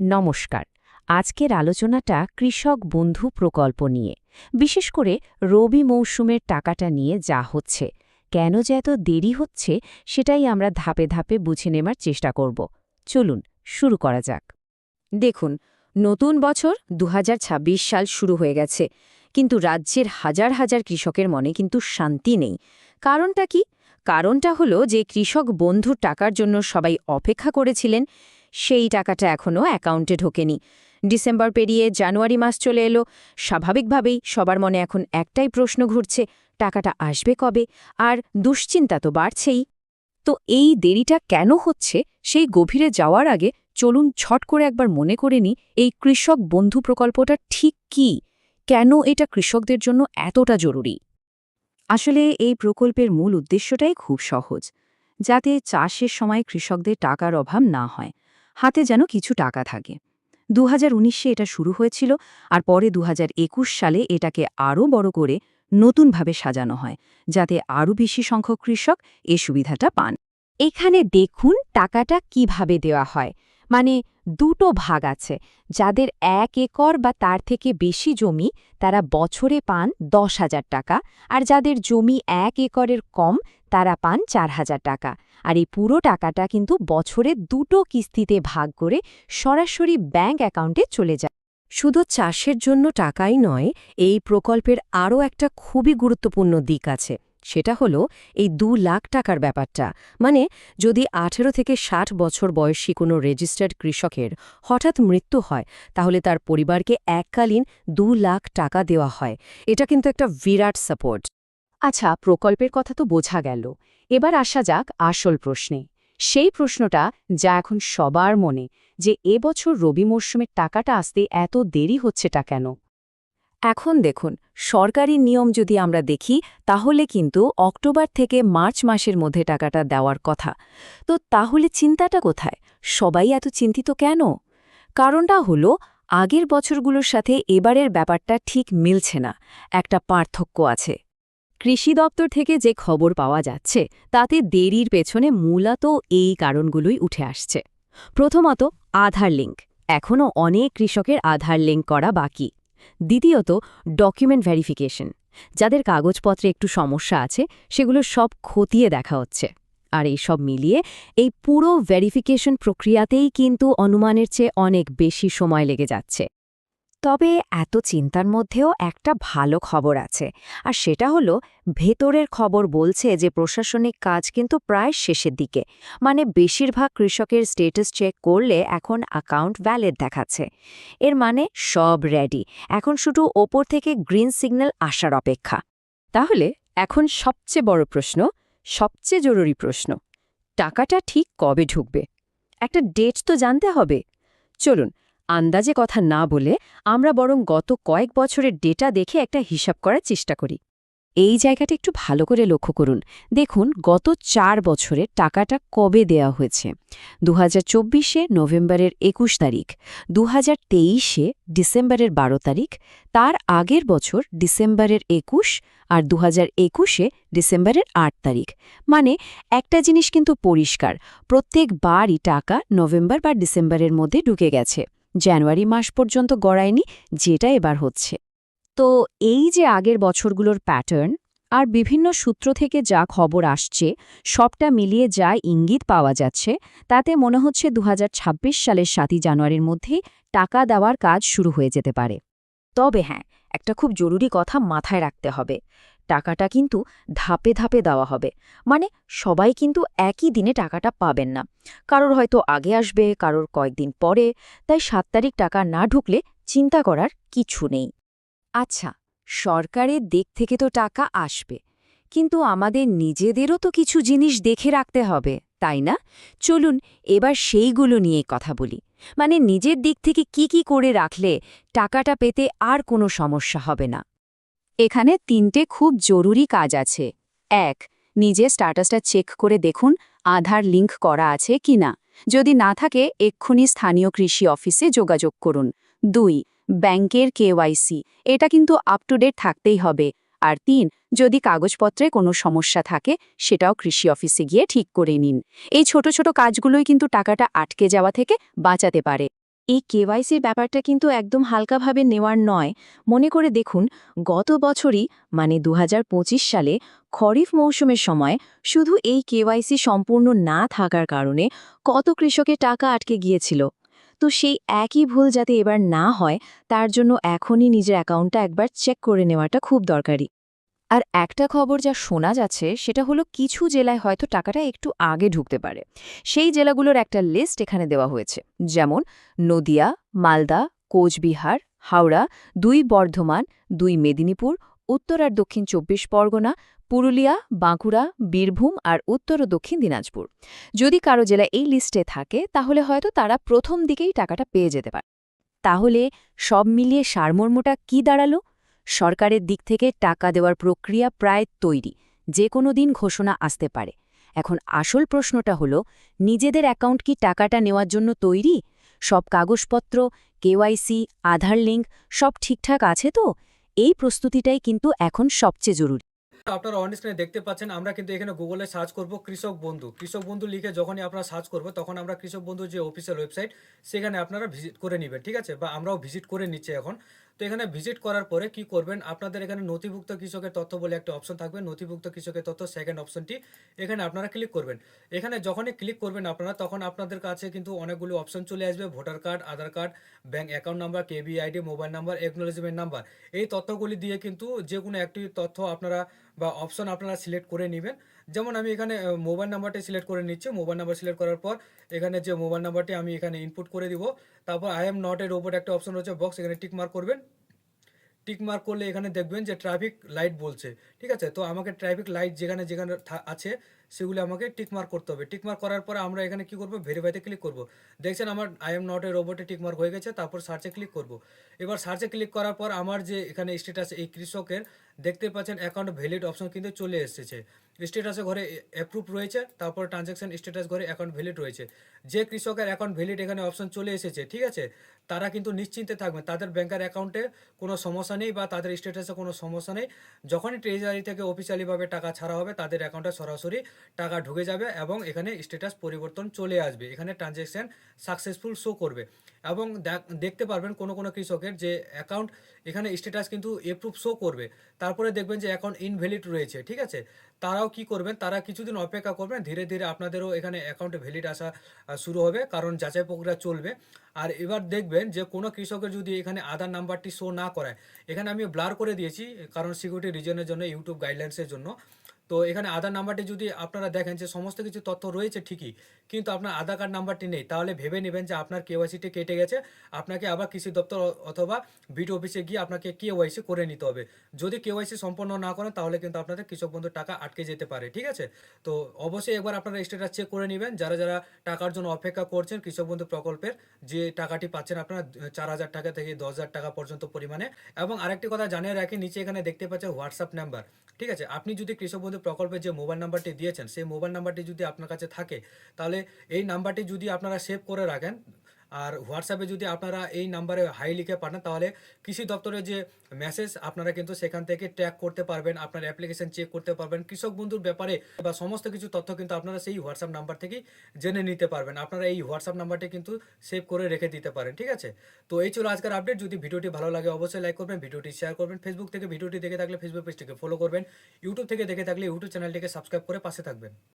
নমস্কার। আজকের আলোচনাটা কৃষক বন্ধু প্রকল্প নিয়ে, বিশেষ করে রবি মৌসুমের টাকাটা নিয়ে যা হচ্ছে, কেন যে এত দেরি হচ্ছে সেটাই আমরা ধাপে ধাপে বুঝে নেবার চেষ্টা করব। চলুন শুরু করা যাক। দেখুন, নতুন বছর ২০২৬ সাল শুরু হয়ে গেছে, কিন্তু রাজ্যের হাজার হাজার কৃষকের মনে কিন্তু শান্তি নেই। কারণটা কি? কারণটা হলো যে কৃষক বন্ধুর টাকার জন্য সবাই অপেক্ষা করেছিলেন, সেই টাকাটা এখনও অ্যাকাউন্টে ঢোকেনি। ডিসেম্বর পেরিয়ে জানুয়ারি মাস চলে এলো, স্বাভাবিকভাবেই সবার মনে এখন একটাই প্রশ্ন ঘুরছে, টাকাটা আসবে কবে? আর দুশ্চিন্তা তো বাড়ছেই। তো এই দেরিটা কেন হচ্ছে সেই গভীরে যাওয়ার আগে চলুন ছট করে একবার মনে করে নিই, এই কৃষক বন্ধু প্রকল্পটা ঠিক কি, কেন এটা কৃষকদের জন্য এতটা জরুরি। আসলে এই প্রকল্পের মূল উদ্দেশ্যটাই খুব সহজ, যাতে চাষের সময় কৃষকদের টাকার অভাব না হয়, হাতে যেন কিছু টাকা থাকে। ২০১৯-এ এটা শুরু হয়েছিল, আর পরে ২০২১ সালে এটাকে আরও বড় করে নতুনভাবে সাজানো হয়, যাতে আরও বেশি সংখ্যক কৃষক এ সুবিধাটা পান। এখানে দেখুন টাকাটা কিভাবে দেওয়া হয়। মানে দুটো ভাগ আছে। যাদের ১ একর বা তার থেকে বেশি জমি, তারা বছরে পান ১০,০০০ টাকা, আর যাদের জমি ১ একরের কম, তারা পান ৪,০০০ টাকা। আর এই পুরো টাকাটা কিন্তু বছরে দুটো কিস্তিতে ভাগ করে সরাসরি ব্যাংক অ্যাকাউন্টে চলে যায়। শুধু চাষের জন্য টাকাই নয়, এই প্রকল্পের আরও একটা খুবই গুরুত্বপূর্ণ দিক আছে, সেটা হলো এই ২ লাখ টাকার ব্যাপারটা। মানে যদি ১৮ থেকে ৬০ বছর বয়সী কোনো রেজিস্টার্ড কৃষকের হঠাৎ মৃত্যু হয়, তাহলে তার পরিবারকে এককালীন ২ লাখ টাকা দেওয়া হয়। এটা কিন্তু একটা বিরাট সাপোর্ট। আচ্ছা, প্রকল্পের কথা তো বোঝা গেল। এবার আসা যাক আসল প্রশ্নে। সেই প্রশ্নটা যা এখন সবার মনে, যে এবছর রবি মরশুমের টাকাটা আসতে এত দেরি হচ্ছেটা কেন? এখন দেখুন, সরকারি নিয়ম যদি আমরা দেখি, তাহলে কিন্তু অক্টোবর থেকে মার্চ মাসের মধ্যে টাকাটা দেওয়ার কথা। তো তাহলে চিন্তাটা কোথায়? সবাই এত চিন্তিত কেন? কারণটা হলো, আগের বছরগুলোর সাথে এবারের ব্যাপারটা ঠিক মিলছে না, একটা পার্থক্য আছে। কৃষি দপ্তর থেকে যে খবর পাওয়া যাচ্ছে, তাতে দেরির পেছনে মূলত এই কারণগুলোই উঠে আসছে। প্রথমত, আধার লিঙ্ক। এখনও অনেক কৃষকের আধার লিঙ্ক করা বাকি। দ্বিতীয়ত, ডকুমেন্ট ভেরিফিকেশন। যাদের কাগজপত্রে একটু সমস্যা আছে, সেগুলো সব খতিয়ে দেখা হচ্ছে। আর এই সব মিলিয়ে এই পুরো ভেরিফিকেশন প্রক্রিয়াতেই কিন্তু অনুমানের চেয়ে অনেক বেশি সময় লেগে যাচ্ছে। তবে এত চিন্তার মধ্যেও একটা ভালো খবর আছে, আর সেটা হলো ভেতরের খবর বলছে যে প্রশাসনিক কাজ কিন্তু প্রায় শেষের দিকে। মানে বেশিরভাগ কৃষকের স্ট্যাটাস চেক করলে এখন অ্যাকাউন্ট ভ্যালিড দেখাচ্ছে। এর মানে সব রেডি, এখন শুধু ওপর থেকে গ্রিন সিগন্যাল আসার অপেক্ষা। তাহলে এখন সবচেয়ে বড় প্রশ্ন, সবচেয়ে জরুরি প্রশ্ন, টাকাটা ঠিক কবে ঢুকবে? একটা ডেট তো জানতে হবে। চলুন আন্দাজে কথা না বলে আমরা বরং গত কয়েক বছরের ডেটা দেখে একটা হিসাব করার চেষ্টা করি। এই জায়গাটা একটু ভালো করে লক্ষ্য করুন। দেখুন গত ৪ বছরে টাকাটা কবে দেয়া হয়েছে। ২০২৪-এ নভেম্বরের ২১ তারিখ, ২০২৩-এ ডিসেম্বরের ১২ তারিখ, তার আগের বছর ডিসেম্বরের ২১, আর ২০২১-এ ডিসেম্বরের ৮ তারিখ। মানে একটা জিনিস কিন্তু পরিষ্কার, প্রত্যেকবারই টাকা নভেম্বর বা ডিসেম্বরের মধ্যে ঢুকে গেছে, জানুয়ারি মাস পর্যন্ত গড়ায়নি, যেটা এবার হচ্ছে। তো এই যে আগের বছরগুলোর প্যাটার্ন আর বিভিন্ন সূত্র থেকে যা খবর আসছে, সবটা মিলিয়ে যা ইঙ্গিত পাওয়া যাচ্ছে, তাতে মনে হচ্ছে ২০২৬ সালের ৭ই জানুয়ারির মধ্যেই টাকা দেওয়ার কাজ শুরু হয়ে যেতে পারে। তবে হ্যাঁ, একটা খুব জরুরি কথা মাথায় রাখতে হবে, টাকাটা কিন্তু ধাপে ধাপে দেওয়া হবে। মানে সবাই কিন্তু একই দিনে টাকাটা পাবেন না, কারোর হয়তো আগে আসবে, কারোর কয়েকদিন পরে। তাই ৭ তারিখ টাকা না ঢুকলে চিন্তা করার কিছু নেই। আচ্ছা, সরকারের দিক থেকে তো টাকা আসবে, কিন্তু আমাদের নিজেদেরও তো কিছু জিনিস দেখে রাখতে হবে, তাই না? চলুন এবার সেইগুলো নিয়ে কথা বলি। মানে নিজের দিক থেকে কি কি করে রাখলে টাকাটা পেতে আর কোনো সমস্যা হবে না। এখানে ৩টে খুব জরুরি কাজ আছে। ১. নিজের স্ট্যাটাসটা চেক করে দেখুন আধার লিঙ্ক করা আছে কিনা। যদি না থাকে এক্ষুনি স্থানীয় কৃষি অফিসে যোগাযোগ করুন। ২. ব্যাংকের কেওয়াইসি, এটা কিন্তু আপ টু ডেট থাকতেই হবে। আর ৩. যদি কাগজপত্রে কোনো সমস্যা থাকে, সেটাও কৃষি অফিসে গিয়ে ঠিক করে নিন। এই ছোট ছোট কাজগুলোই কিন্তু টাকাটা আটকে যাওয়া থেকে বাঁচাতে পারে। এই কেওয়াইসির ব্যাপারটা কিন্তু একদম হালকাভাবে নেওয়ার নয়। মনে করে দেখুন, গত বছরই মানে ২০২৫ সালে খরিফ মৌসুমের সময় শুধু এই কেওয়াইসি সম্পূর্ণ না থাকার কারণে কত কৃষকের টাকা আটকে গিয়েছিল। তো সেই একই ভুল যাতে এবার না হয়, তার জন্য এখনই নিজের অ্যাকাউন্টটা একবার চেক করে নেওয়াটা খুব দরকারি। আর একটা খবর যা শোনা যাচ্ছে সেটা হলো কিছু জেলায় হয়তো টাকাটা একটু আগে ঢুকতে পারে। সেই জেলাগুলোর একটা লিস্ট এখানে দেওয়া হয়েছে, যেমন নদিয়া, মালদা, কোচবিহার, হাওড়া, ২ বর্ধমান, ২ মেদিনীপুর, উত্তর আর দক্ষিণ ২৪ পরগনা, পুরুলিয়া, বাঁকুড়া, বীরভূম আর উত্তর ও দক্ষিণ দিনাজপুর। যদি কারো জেলা এই লিস্টে থাকে তাহলে হয়তো তারা প্রথম দিকেই টাকাটা পেয়ে যেতে পারে। তাহলে সব মিলিয়ে সারমর্মটা কি দাঁড়ালো? সরকারের দিক থেকে টাকা দেওয়ার প্রক্রিয়া প্রায় তৈরি, যে কোনো দিন ঘোষণা আসতে পারে। এখন আসল প্রশ্নটা হলো, নিজেদের অ্যাকাউন্ট কি টাকাটা নেওয়ার জন্য তৈরি? সব কাগজপত্র, কেওয়াইসি, আধার লিঙ্ক সব ঠিকঠাক আছে তো? এই প্রস্তুতিটাই কিন্তু এখন সবচেয়ে জরুরি। আপনারা অন স্ক্রিনে দেখতে পাচ্ছেন, আমরা কিন্তু এখানে গুগলে সার্চ করব কৃষক বন্ধু। কৃষক বন্ধু লিখে যখনই আপনারা সার্চ করব তখন আমরা কৃষক বন্ধুর যে অফিসিয়াল ওয়েবসাইট সেখানে আপনারা ভিজিট করে নেবেন, ঠিক আছে? বা আমরাও ভিজিট করে নিচ্ছি এখন। তো এখানে ভিজিট করার পরে কি করবেন, আপনাদের এখানে নথিভুক্ত কৃষকের তথ্য বলে একটা অপশন থাকবে, নথিভুক্ত কৃষকের তথ্য সেকেন্ড অপশনটি এখানে আপনারা ক্লিক করবেন। এখানে যখনই ক্লিক করবেন আপনারা, তখন আপনাদের কাছে কিন্তু অনেকগুলো অপশন চলে আসবে, voter card, Aadhaar card, bank account number, KBID, mobile number, acknowledgement number. এই তথ্যগুলি দিয়ে কিন্তু যে কোনো একটি তথ্য আপনারা বা অপশন আপনারা সিলেক্ট করে নেবেন। যেমন আমি এখানে মোবাইল নাম্বারটি সিলেক্ট করে নিচ্ছি। মোবাইল নাম্বার সিলেক্ট করার পর এখানে যে মোবাইল নাম্বারটি আমি এখানে ইনপুট করে দিব। তারপর I am not A robot একটা অপশন রয়েছে বক্স, এখানে টিক মার্ক করবেন। টিক মার্ক করলে এখানে দেখবেন যে ট্রাফিক লাইট বলছে, ঠিক আছে? তো আমাকে ট্রাফিক লাইট যেখানে যেখানে আছে সেগুলো আমাকে টিক মার্ক করতে হবে। টিক মার্ক করার পরে আমরা এখানে কি করব, ভেরিফাইতে ক্লিক করব। দেখছেন আমার আই এম নট এ রোবটে টিক মার্ক হয়ে গেছে। তারপর সার্চে ক্লিক করব। এবার সার্চে ক্লিক করার পর আমার যে এখানে স্ট্যাটাস এই কৃষকের দেখতে পাচ্ছেন অ্যাকাউন্ট ভ্যালিড অপশন কিন্তু চলে এসেছে। স্ট্যাটাসে ঘরে অ্যাপ্রুভ রয়েছে, তারপর ট্রানজ্যাকশন স্ট্যাটাস ঘরে অ্যাকাউন্ট ভ্যালিড রয়েছে। যে কৃষকের অ্যাকাউন্ট ভ্যালিড এখানে অপশন চলে এসেছে, ঠিক আছে, তারা কিন্তু নিশ্চিন্তে থাকবেন, তাদের ব্যাংকের অ্যাকাউন্টে কোনো সমস্যা নেই বা তাদের স্ট্যাটাসে কোনো সমস্যা নেই। যখনই ট্রেজারি থেকে অফিসিয়ালিভাবে টাকা ছাড়া হবে তাদের অ্যাকাউন্টে সরাসরি টাকা ঢুকে যাবে এবং এখানে স্ট্যাটাস পরিবর্তন চলে আসবে, এখানে ট্রানজ্যাকশন সাকসেসফুল শো করবে। এবং দেখতে পারবেন কোনো কোনো কৃষকের যে অ্যাকাউন্ট এখানে স্ট্যাটাস কিন্তু এপ্রুভ শো করবে, তারপরে দেখবেন যে অ্যাকাউন্ট ইনভ্যালিড রয়েছে, ঠিক আছে? তারাও কি করবেন, তারা কিছুদিন অপেক্ষা করবেন, ধীরে ধীরে আপনাদেরও এখানে অ্যাকাউন্টে ভ্যালিড আসা শুরু হবে, কারণ যাচাই প্রক্রিয়া চলবে। আর এবার দেখবেন যে কোনো কৃষকের যদি এখানে আধার নাম্বারটি শো না করায়, এখানে আমি ব্লার করে দিয়েছি কারণ সিকিউরিটি রিজনের জন্য, ইউটিউব গাইডলাইন্সের জন্য। তো এখানে আধার নাম্বারটি যদি আপনারা দেখেন যে সমস্ত কিছু তথ্য রয়েছে ঠিকই, কিন্তু আপনার আধার কার্ড নাম্বারটি নেই, তাহলে ভেবে নেবেন যে আপনার কেওয়াইসিটি কেটে গেছে। আপনাকে আবার কৃষি দপ্তর অথবা বিডিও অফিসে গিয়ে আপনাকে কেওয়াইসি করে নিতে হবে। যদি কেওয়াইসি সম্পন্ন না করেন তাহলে কিন্তু আপনাদের কৃষক বন্ধুর টাকা আটকে যেতে পারে, ঠিক আছে? তো অবশ্যই একবার আপনারা স্ট্যাটাস চেক করে নেবেন, যারা যারা টাকার জন্য অপেক্ষা করছেন কৃষক বন্ধু প্রকল্পের, যে টাকাটি পাচ্ছেন আপনারা 4,000 টাকা থেকে 10,000 টাকা পর্যন্ত পরিমাণে। এবং আরেকটি কথা জানিয়ে রাখি, নিচে এখানে দেখতে পাচ্ছেন হোয়াটসঅ্যাপ নাম্বার, ঠিক আছে? আপনি যদি কৃষক বন্ধু প্রকল্পের যে মোবাইল নাম্বারটি দিয়েছেন সেই মোবাইল নাম্বারটি যদি আপনার কাছে থাকে, তাহলে এই নাম্বারটি যদি আপনারা সেভ করে রাখেন আর হোয়াটসঅ্যাপে যদি আপনারা এই নাম্বারে হাই লিখে পাঠান, তাহলে কৃষি দপ্তরের যে মেসেজ আপনারা কিন্তু সেখান থেকে ট্র্যাক করতে পারবেন, আপনার অ্যাপ্লিকেশন চেক করতে পারবেন, কৃষক বন্ধুর ব্যাপারে বা সমস্ত কিছু তথ্য কিন্তু আপনারা সেই হোয়াটসঅ্যাপ নাম্বার থেকেই জেনে নিতে পারবেন। আপনারা এই হোয়াটসঅ্যাপ নাম্বারটি কিন্তু সেভ করে রেখে দিতে পারেন, ঠিক আছে? তো এই ছিল আজকের আপডেট। যদি ভিডিওটি ভালো লাগে অবশ্যই লাইক করবেন, ভিডিওটি শেয়ার করবেন, ফেসবুক থেকে ভিডিওটি দেখে থাকলে ফেসবুক পেজটিকে ফলো করবেন, ইউটিউব থেকে দেখে থাকলে ইউটিউব চ্যানেলটিকে সাবস্ক্রাইব করে পাশে থাকবেন।